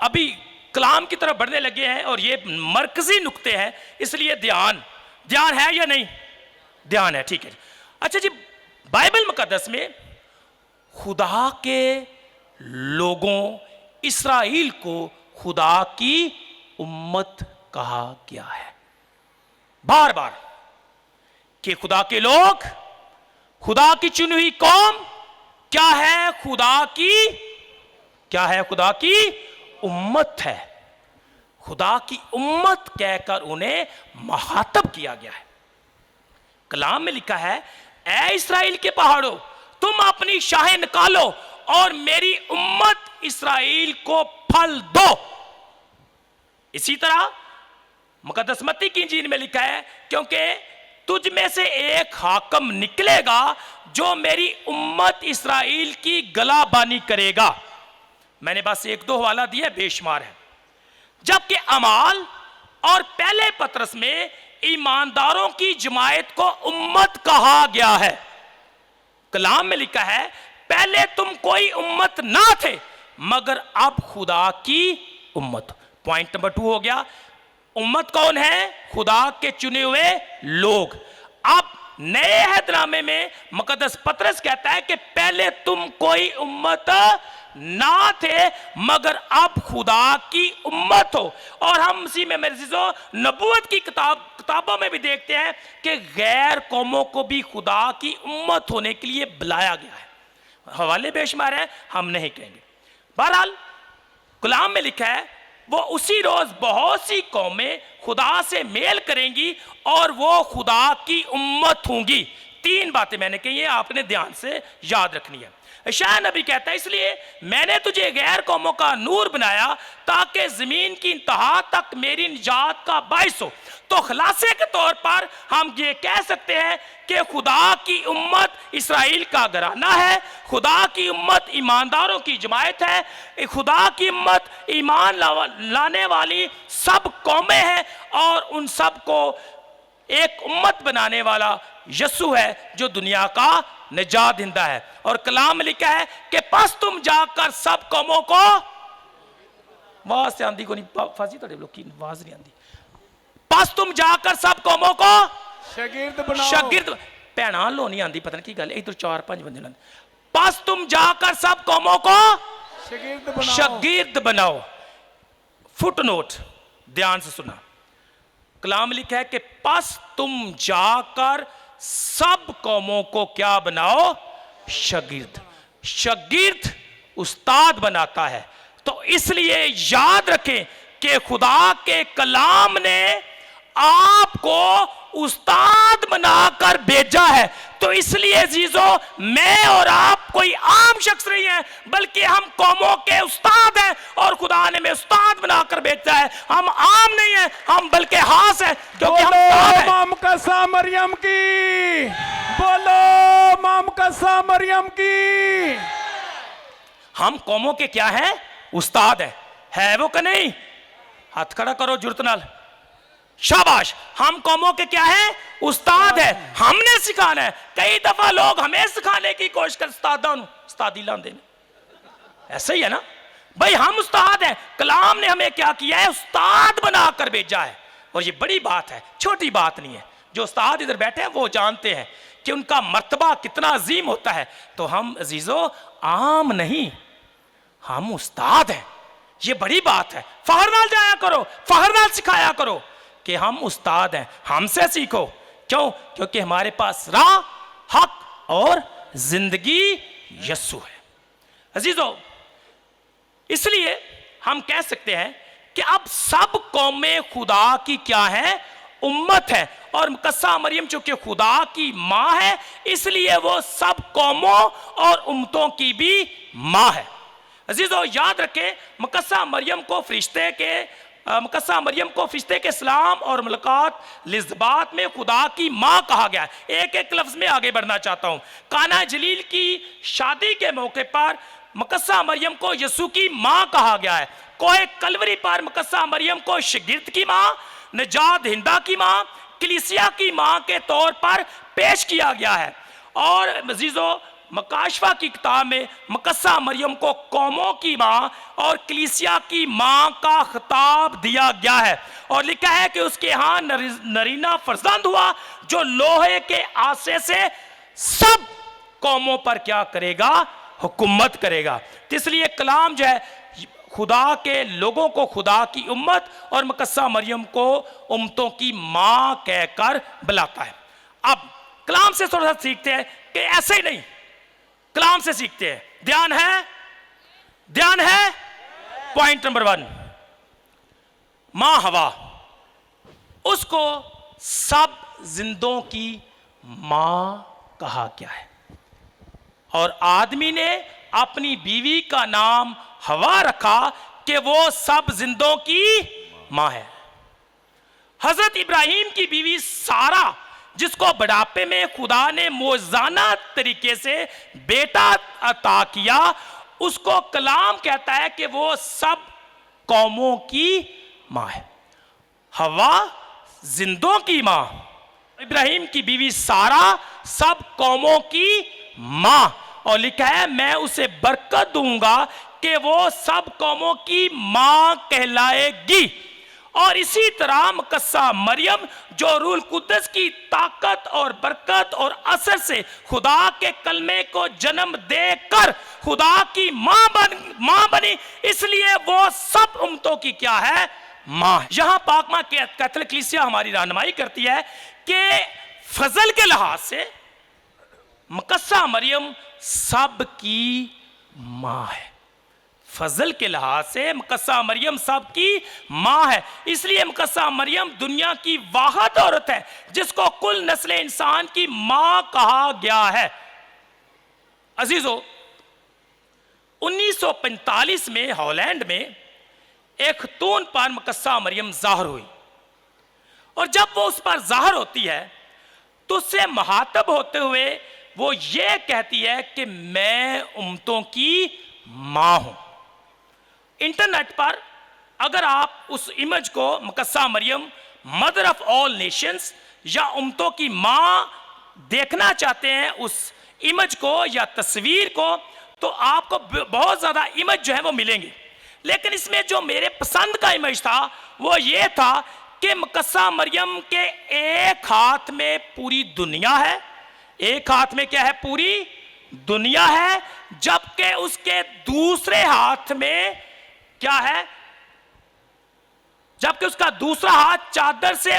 अभी कलाम की तरफ बढ़ने लगे हैं और ये मरकजी नुक्ते हैं, इसलिए ध्यान है या नहीं? ध्यान है, ठीक है। अच्छा जी, बाइबल मुकद्दस में खुदा के लोगों इस्राइल को खुदा की उम्मत कहा गया है बार बार, कि खुदा के लोग, खुदा की चुनी हुई कौम क्या है? खुदा की उम्मत है। खुदा की उम्मत कहकर उन्हें मुखातब किया गया है। कलाम में लिखा है, ऐ इस्राएल के पहाड़ों, तुम अपनी शाहें निकालो और मेरी उम्मत इस्राएल को फल दो। इसी तरह मुकद्दस मत्ती की इंजील में लिखा है, क्योंकि तुझ में से एक हाकम निकलेगा जो मेरी उम्मत इस्राएल की गलाबानी करेगा। मैंने बस एक दो हवाला दिया, बेशुमार है। जबकि अमाल और पहले पत्रस में ईमानदारों की जमायत को उम्मत कहा गया है। कलाम में लिखा है, पहले तुम कोई उम्मत ना थे, मगर अब खुदा की उम्मत। पॉइंट नंबर 2 हो गया। उम्मत कौन है? खुदा के चुने हुए लोग। अब नए अहदनामे में मुकद्दस पत्रस कहता है कि पहले तुम कोई उम्मत ना थे, मगर अब खुदा की उम्मत हो। और हम इसी में मेरे अज़ीज़ों नबूवत की किताबों में भी देखते हैं कि गैर कौमों को भी खुदा की उम्मत होने के लिए बुलाया गया है। हवाले बेशुमार है, हम नहीं कहेंगे। बहरहाल कलाम में लिखा है, वो उसी रोज बहुत सी कौमें खुदा से मेल करेंगी और वो खुदा की उम्मत होंगी। 3 बातें मैंने कही हैं, आपने ध्यान से याद रखनी है। यशायाह नबी कहता है, इसलिए मैंने तुझे गैर कौमों का नूर बनाया ताकि जमीन की इंतहा तक मेरी निजात का बाइस हो। तो खुलासे के तौर पर हम ये कह सकते हैं कि खुदा की उम्मत इस्राएल का घराना है, खुदा की उम्मत ईमानदारों की जमायत है, खुदा की उम्मत ईमान लाने वाली सब कौमें हैं, और उन सब को एक उम्मत बनाने वाला यस्सु है जो दुनिया का निजात दिंदा है। और कलाम में लिखा है कि पस तुम जाकर सब कौमों को, आवाज से आंदी को नहीं फाजी तो लोग की आवाज नहीं आंदी, पस तुम जाकर सब कौमों को शागिर्द बनाओ। शागिर्द, भैना लो नहीं आंदी, पता नहीं की गल, इधर 4-5 बंदे लांदे, पस तुम जाकर सब कौमों को शागिर्द बनाओ। शागिर्द बनाओ। फुटनोट ध्यान से सुना, कलाम लिखा है कि पस तुम जाकर सब कौमों को क्या बनाओ, शागिर्द। शागिर्द उस्ताद बनाता है। तो इसलिए याद रखें कि खुदा के कलाम ने आपको उस्ताद बनाकर भेजा है। तो इसलिए अजीजों, मैं और आप कोई आम शख्स नहीं है, बल्कि हम कौमों के उस्ताद हैं और खुदा ने हमें उस्ताद बनाकर भेजा है। हम आम नहीं है, हम बल्कि खास है, क्योंकि हम उस्ताद हैं। माम कसा मरियम की, बोलो माम कसा मरियम की। हम कौमों के क्या हैं, उस्ताद है वो कि नहीं? हाथ खड़ा करो जुर्त नाल, शाबाश। हम कौमों के क्या है, उस्ताद है। हमने सिखाना है। कई दफा लोग हमें सिखाने की कोशिश कर उस्तादी लांदे ने, ऐसा ही है ना भाई, हम उस्ताद हैं। कलाम ने हमें क्या किया है, उस्ताद बनाकर भेजा है। और ये बड़ी बात है, छोटी बात नहीं है। जो उस्ताद इधर बैठे हैं वो जानते हैं कि उनका मर्तबा कितना अजीम होता है। तो हम अजीजों आम नहीं, हम उस्ताद हैं। ये बड़ी बात है। फहर नाल जाया करो, फहर नाल सिखाया करो कि हम उस्ताद हैं, हमसे सीखो। क्यों? क्योंकि हमारे पास राह, हक और जिंदगी यस्सु है। अजीजों, इसलिए हम कह सकते हैं कि अब सब कौमें खुदा की क्या है, उम्मत है। और मुकस्सा मरियम चूंकि खुदा की मां है, इसलिए वो सब कौमों और उम्मतों की भी मां है। अजीजों, याद रखें, मुकस्सा मरियम को फरिश्ते के सलाम और मुलाकात लिज़बात में खुदा की मां कहा गया है। एक एक लफ्ज में आगे बढ़ना चाहता हूं। काना जलील की शादी के मौके पर मुकस्सा मरियम को यसू की मां कहा गया है। कोए कलवरी पर मुकस्सा मरियम को शागिर्द की मां, निजात हिंदा की मां, कलीसिया की मां के तौर पर पेश किया गया है। और अजीजों, मकाशफा की किताब में मुकस्सा मरियम को कौमों की मां और कलीसिया की मां का खिताब दिया गया है। और लिखा है कि उसके यहाँ नरीना फर्जंद हुआ जो लोहे के आसे से सब कौमों पर क्या करेगा, हुकूमत करेगा। तो इसलिए कलाम जो है खुदा के लोगों को खुदा की उम्मत और मुकस्सा मरियम को उम्मतों की मां कहकर बुलाता है। अब कलाम से थोड़ा सा सीखते हैं कि ऐसे ही नहीं, कलाम से सीखते हैं। ध्यान है, ध्यान है। पॉइंट नंबर 1, मां हवा, उसको सब जिंदों की मां कहा गया है। और आदमी ने अपनी बीवी का नाम हवा रखा कि वो सब जिंदों की मां है। हजरत इब्राहिम की बीवी सारा, जिसको बुढ़ापे में खुदा ने मौज़ाना तरीके से बेटा अता किया, उसको कलाम कहता है कि वो सब कौमों की मां है। हवा जिंदों की मां, इब्राहिम की बीवी सारा सब कौमों की मां। और लिखा है मैं उसे बरकत दूंगा कि वो सब कौमों की मां कहलाएगी। और इसी तरह मुकस्सा मरियम जो रूह कुद्दस की ताकत और बरकत और असर से खुदा के कलमे को जन्म देकर खुदा की मां बनी, इसलिए वो सब उम्मतों की क्या है, मां। यहां पाक मां कैथोलिक कलीसिया हमारी रहनुमाई करती है कि फजल के लिहाज से मुकस्सा मरियम सब की मां है। फजल के लिहाज से मुकस्सा मरियम सब की मां है। इसलिए मुकस्सा मरियम दुनिया की वाहिद औरत है जिसको कुल नस्ल इंसान की मां कहा गया है। अजीजों, 1945 में हॉलैंड में एक खतून पर मुकस्सा मरियम जाहिर हुई। और जब वो उस पर जाहिर होती है तो उससे मुहातब होते हुए वो ये कहती है कि मैं उम्मतों की मां हूं। इंटरनेट पर अगर आप उस इमेज को मुकस्सा मरियम मदर ऑफ ऑल नेशंस या उम्मतों की मां देखना चाहते हैं, उस इमेज को या तस्वीर को, तो आपको बहुत ज्यादा इमेज जो है वो मिलेंगे। लेकिन इसमें जो मेरे पसंद का इमेज था वो ये था कि मुकद्दसा मरियम के एक हाथ में पूरी दुनिया है, एक हाथ में क्या है, पूरी दुनिया है, जबकि उसके दूसरे हाथ में क्या है, जबकि उसका दूसरा हाथ चादर से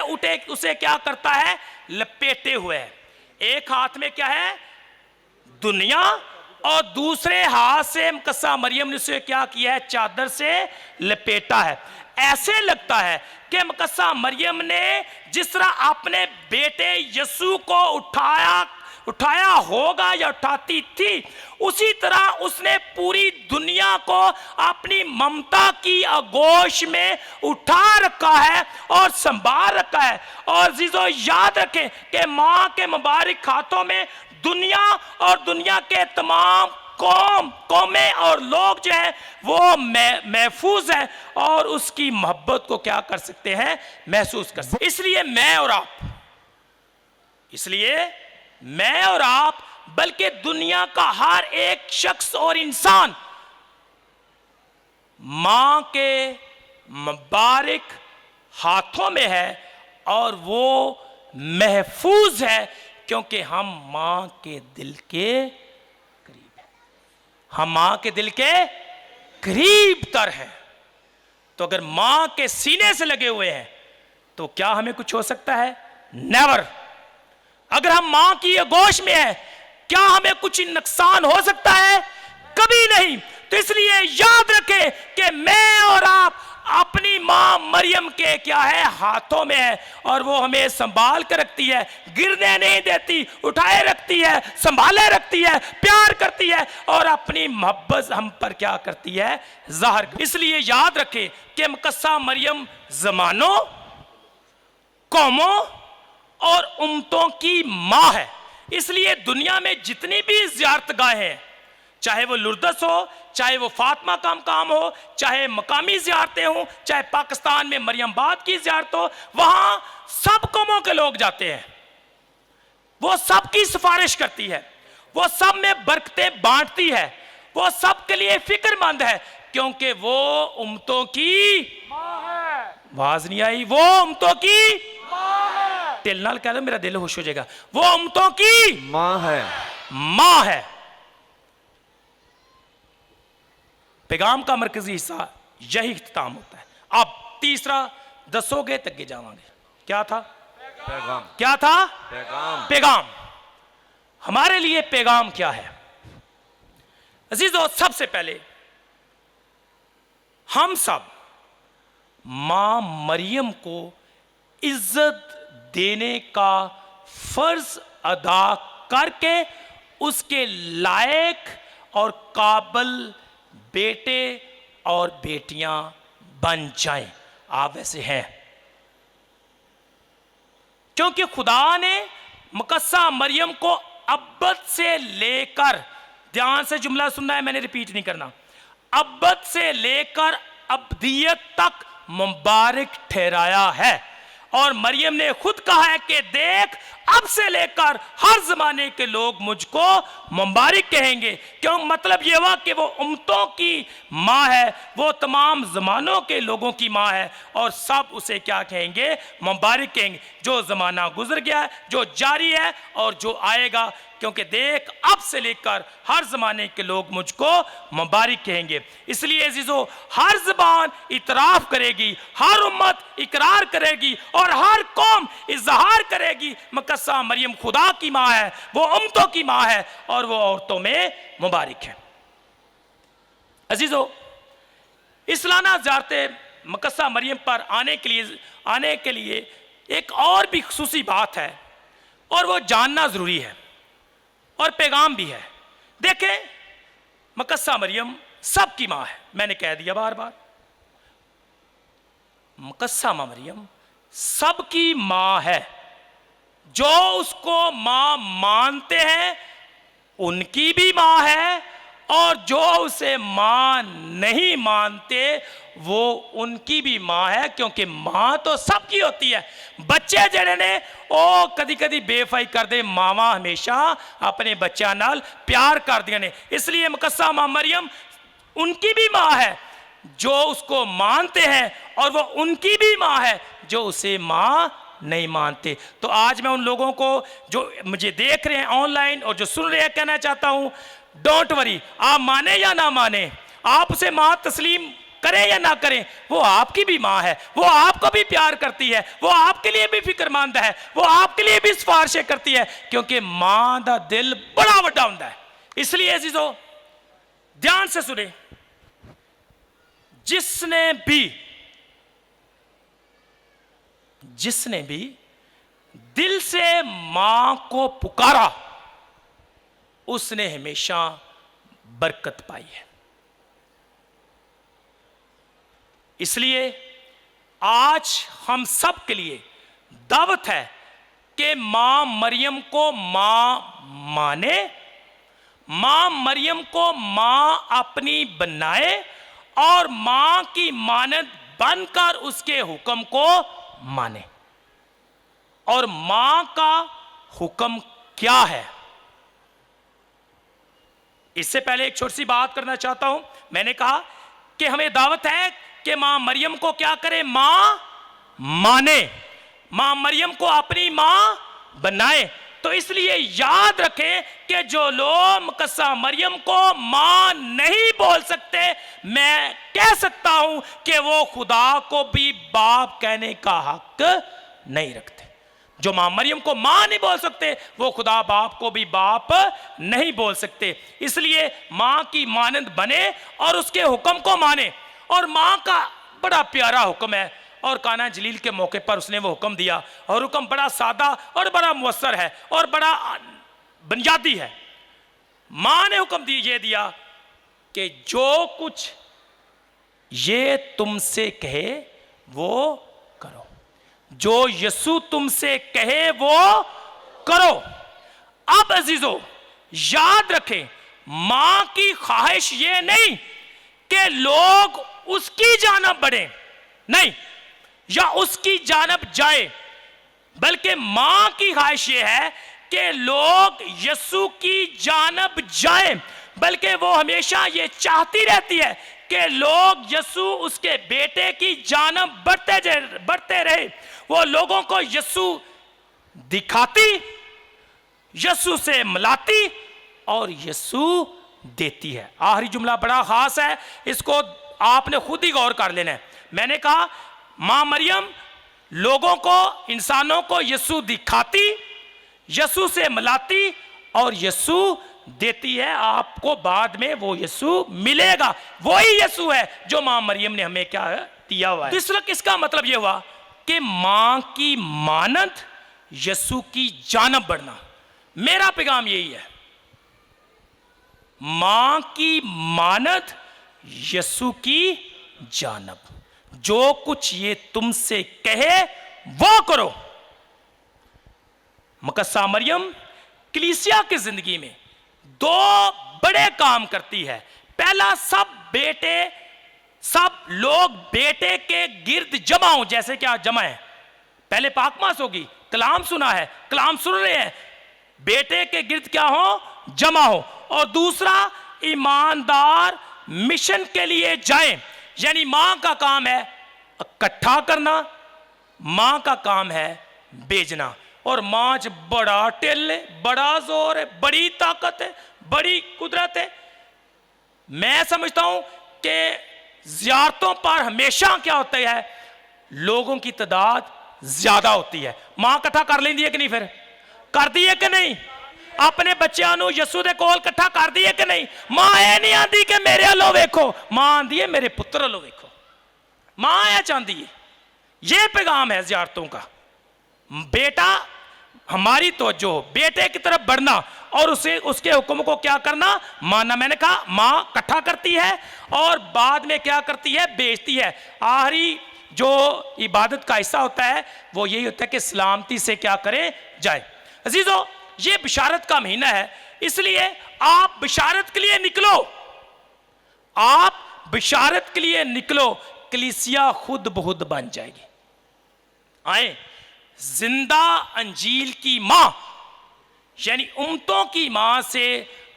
उसे क्या करता है, लपेटे हुए है। एक हाथ में क्या है, दुनिया, और दूसरे हाथ से मुकद्दसा मरियम ने उसे क्या किया है, चादर से लपेटा है। ऐसे लगता है कि मुकद्दसा मरियम ने जिस तरह अपने बेटे यीशु को उठाया होगा या उठाती थी, उसी तरह उसने पूरी दुनिया को अपनी ममता की आगोश में उठा रखा है और संभाल रखा है। और जीजो याद रखें कि मां के मुबारक हाथों में दुनिया और दुनिया के तमाम कौमें और लोग जो हैं वो महफूज हैं और उसकी मोहब्बत को क्या कर सकते हैं, महसूस कर सकते हैं। इसलिए मैं और आप बल्कि दुनिया का हर एक शख्स और इंसान मां के मुबारक हाथों में है और वो महफूज है, क्योंकि हम मां के दिल के करीब हैं, हम मां के दिल के करीब तर हैं। तो अगर मां के सीने से लगे हुए हैं तो क्या हमें कुछ हो सकता है, नेवर। अगर हम मां की आगोश में हैं, क्या हमें कुछ नुकसान हो सकता है, कभी नहीं। तो इसलिए याद रखें कि मैं और आप अपनी मां मरियम के क्या है, हाथों में है, और वो हमें संभाल कर रखती है, गिरने नहीं देती, उठाए रखती है, संभाले रखती है, प्यार करती है और अपनी मोहब्बत हम पर क्या करती है, जाहिर। इसलिए याद रखें कि मुकद्दसा मरियम जमानों, कौमों और उम्मतों की मां है। इसलिए दुनिया में जितनी भी ज़ियारतगाहें हैं, चाहे वो लुर्दस हो, चाहे वो फातिमा का मकाम हो, चाहे मकामी ज़ियारतें हो, चाहे पाकिस्तान में मरियमबाद की ज़ियारत हो, वहां सब कौमों के लोग जाते हैं। वो सबकी सिफारिश करती है, वो सब में बरकतें बांटती है, वो सब के लिए फिक्रमंद है, क्योंकि वो उम्मतों की मां है। आवाज नहीं आई, वो उम्मतों की दिल नाल कह दो, मेरा दिल खुश हो जाएगा। वो उम्मतों की मां है, मां है। पैगाम का मरकजी हिस्सा यही इख्तिताम होता है। अब तीसरा दसोगे तक जावांगे, क्या था, पैगाम, क्या था, पैगाम। पैगाम। हमारे लिए पैगाम क्या है अजीजों? सबसे पहले हम सब मां मरियम को इज्जत देने का फर्ज अदा करके उसके लायक और काबिल बेटे और बेटियां बन जाएं। आप वैसे हैं, क्योंकि खुदा ने मुकद्दसा मरियम को अब्बत से लेकर, ध्यान से जुमला सुनना है, मैंने रिपीट नहीं करना, अब्बत से लेकर अब्दियत तक मुबारक ठहराया है। और मरियम ने खुद कहा है कि देख, अब से लेकर हर जमाने के लोग मुझको मुबारक कहेंगे। क्यों? मतलब यह हुआ कि वो उम्मतों की माँ है, वो तमाम जमानों के लोगों की माँ है, और सब उसे क्या कहेंगे? मुबारक कहेंगे। जो जमाना गुजर गया है, जो जारी है और जो आएगा, क्योंकि देख, अब से लेकर हर जमाने के लोग मुझको मुबारक कहेंगे। इसलिए अजीजों, हर जबान इतराफ करेगी, हर उम्मत इकरार करेगी और हर कौम इजहार करेगी मुकद्दसा मरियम खुदा की माँ है, वो उम्मतों की माँ है और वो औरतों में मुबारक है। अजीजों, इस्लाना ज़ियारते मुकद्दसा मरियम पर आने के लिए एक और भी खुसूसी बात है, और वो जानना जरूरी है और पैगाम भी है। देखें, मुकद्दसा मरियम सबकी मां है, मैंने कह दिया बार बार, मुकद्दसा मरियम सबकी मां है। जो उसको मां मानते हैं उनकी भी मां है, और जो उसे मां नहीं मानते वो उनकी भी मां है, क्योंकि मां तो सबकी होती है। बच्चे जड़े ने ओ कदी कदी बेफाई कर दे, मावा हमेशा अपने बच्चा नाल प्यार कर दिया ने। इसलिए मुकद्दसा मां मरियम उनकी भी मां है जो उसको मानते हैं, और वो उनकी भी मां है जो उसे मां नहीं मानते। तो आज मैं उन लोगों को जो मुझे देख रहे हैं ऑनलाइन और जो सुन रहे हैं कहना चाहता हूं, डोंट वरी, आप माने या ना माने, आप उसे मां तस्लीम करें या ना करें, वो आपकी भी मां है, वो आपको भी प्यार करती है, वो आपके लिए भी फिक्रमंद है, वो आपके लिए भी सिफारिशें करती है, क्योंकि मां दा दिल बड़ा वड्डा हुंदा है। इसलिए अजीजों ध्यान से सुने, जिसने भी दिल से मां को पुकारा उसने हमेशा बरकत पाई है। इसलिए आज हम सब के लिए दावत है कि मां मरियम को मां माने, मां मरियम को मां अपनी बनाए और मां की मानद बनकर उसके हुक्म को माने। और मां का हुक्म क्या है, इससे पहले एक छोटी सी बात करना चाहता हूं। मैंने कहा कि हमें दावत है कि मां मरियम को क्या करे, मां माने, मां मरियम को अपनी मां बनाए। तो इसलिए याद रखें कि जो लोग मुकद्दसा मरियम को मां नहीं बोल सकते, मैं कह सकता हूं कि वो खुदा को भी बाप कहने का हक नहीं रखते। जो मां मरियम को मां नहीं बोल सकते वो खुदा बाप को भी बाप नहीं बोल सकते। इसलिए मां की मानंद बने और उसके हुक्म को माने। और मां का बड़ा प्यारा हुक्म है, और काना जलील के मौके पर उसने वो हुक्म दिया, और हुक्म बड़ा सादा और बड़ा मुयस्सर है और बड़ा बुनियादी है। मां ने हुक्म ये दिया कि जो कुछ ये तुमसे कहे वो करो, जो यीशु तुमसे कहे वो करो। अब अजीजों याद रखें, मां की ख्वाहिश ये नहीं कि लोग उसकी जानब बढ़े, नहीं, या उसकी जानब जाए, बल्कि मां की ख्वाहिश यह है कि लोग यीशु की जानब जाएं। बल्कि वो हमेशा ये चाहती रहती है कि लोग यीशु उसके बेटे की जानब बढ़ते रहे। वो लोगों को यीशु दिखाती, यीशु से मिलाती और यीशु देती है। आखिरी जुमला बड़ा खास है, इसको आपने खुद ही गौर कर लेना है। मैंने कहा मां मरियम लोगों को, इंसानों को यीशु दिखाती, यीशु से मिलाती और यीशु देती है। आपको बाद में वो यीशु मिलेगा, वही यीशु है जो मां मरियम ने हमें क्या दिया हुआ है। तीसरा इसका मतलब यह हुआ कि मां की मानद यीशु की जानब बढ़ना। मेरा पैगाम यही है, मां की मानद यीशु की जानब। जो कुछ ये तुमसे कहे वो करो। मुकद्दसा मरियम कलीसिया की जिंदगी में दो बड़े काम करती है। पहला, सब लोग बेटे के गिर्द जमा हो। जैसे क्या जमा है, पहले पाकमास होगी, कलाम सुना है, कलाम सुन रहे हैं, बेटे के गिर्द क्या हो, जमा हो। और दूसरा, ईमानदार मिशन के लिए जाएं। यानी मां का काम है इकट्ठा करना, मां का काम है भेजना। और मां च बड़ा टिल है, बड़ा जोर है, बड़ी ताकत है, बड़ी कुदरत है। मैं समझता हूं कि ज़ियारतों पर हमेशा क्या होता है, लोगों की तादाद ज्यादा होती है। मां इकट्ठा कर लेंदी है कि नहीं, फिर कर दी है कि नहीं? अपने बच्चों को यीशु दे कोल इकट्ठा कर दी है कि नहीं? मां ये नहीं आती कि मेरे हलो वेखो, मां आती है मेरे पुत्र हलो वेखो। मां यह चाहती है, यह पैगाम है ज़ियारतों का। बेटा हमारी तवज्जो, बेटे की तरफ बढ़ना और उसे उसके हुक्म को क्या करना, मानना। मैंने कहा मां इकट्ठा करती है और बाद में क्या करती है, बेचती है। आखिरी जो इबादत का हिस्सा होता है वो यही होता है कि सलामती से क्या करें, जाए। अजीजों, ये बिशारत का महीना है, इसलिए आप बिशारत के लिए निकलो। आप बिशारत के लिए निकलो, कलीसिया खुद बहुत बन जाएगी। आए, जिंदा अंजील की मां यानी उम्मतों की मां से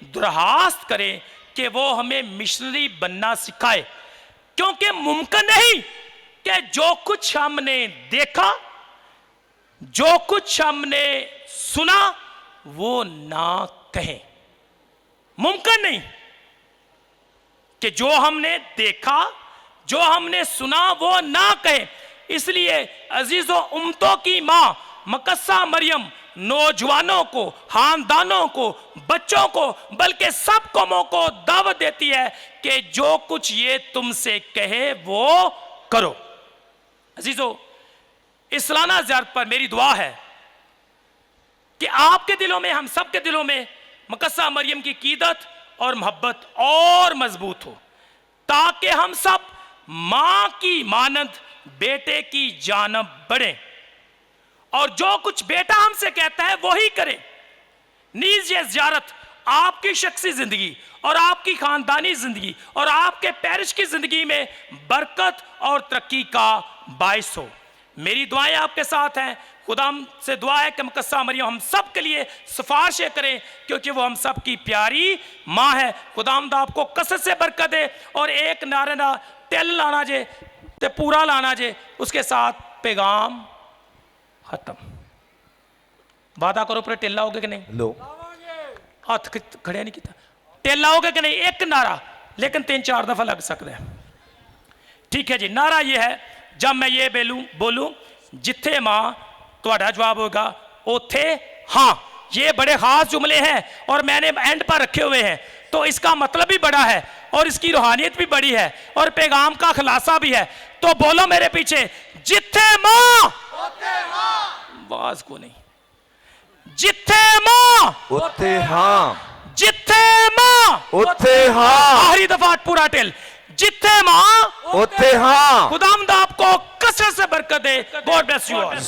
दरखास्त करें कि वो हमें मिशनरी बनना सिखाए, क्योंकि मुमकिन नहीं कि जो कुछ हमने देखा, जो कुछ हमने सुना, वो ना कहें। मुमकिन नहीं कि जो हमने देखा, जो हमने सुना, वो ना कहें। इसलिए अजीजों, उम्मतों की मां मकस्सा मरियम नौजवानों को, खानदानों को, बच्चों को, बल्कि सब कौमों को दावत देती है कि जो कुछ ये तुमसे कहे वो करो। अजीजों, इस सालाना ज़ियारत पर मेरी दुआ है कि आपके दिलों में, हम सब के दिलों में मकस्सा मरियम की कीदत और मोहब्बत और मजबूत हो, ताकि हम सब मां की मानद बेटे की जानब बढ़े और जो कुछ बेटा हमसे कहता है वही करें। नीज ये ज़ियारत आपकी शख्सी जिंदगी और आपकी खानदानी जिंदगी और आपके पैरिश की जिंदगी में बरकत और तरक्की का बायस हो। मेरी दुआएं आपके साथ हैं। खुदा से दुआ है कि मकस्सा मरियम हम सब के लिए सिफारिशें करें, क्योंकि वो हम सब की प्यारी माँ है। खुदावंद आपको कसरत से बरकत दे और एक नारे ना तेल लाना जे ते पूरा लाना जे, उसके साथ पैगाम खत्म। वादा करो पर टेल लाओगे कि नहीं? लो हाथ खड़े नहीं किया। टेल लाओगे कि नहीं? एक नारा, लेकिन 3-4 दफा लग सकता है। ठीक है जी, नारा ये है, जब मैं ये बोलूं जिथे मां, तुम्हारा जवाब होगा ओथे हाँ। ये बड़े खास जुमले हैं और मैंने एंड पर रखे हुए हैं, तो इसका मतलब भी बड़ा है और इसकी रूहानियत भी बड़ी है और पैगाम का खुलासा भी है। तो बोलो मेरे पीछे, जिथे मां आवाज को नहीं, जिथे मां उथे हाँ, जिथे मां उथे हाँ, आखिरी दफा पूरा टेल, जिथे मां उथे हाँ। खुदावंद आपको कसरत से बरकत दे। God bless you all.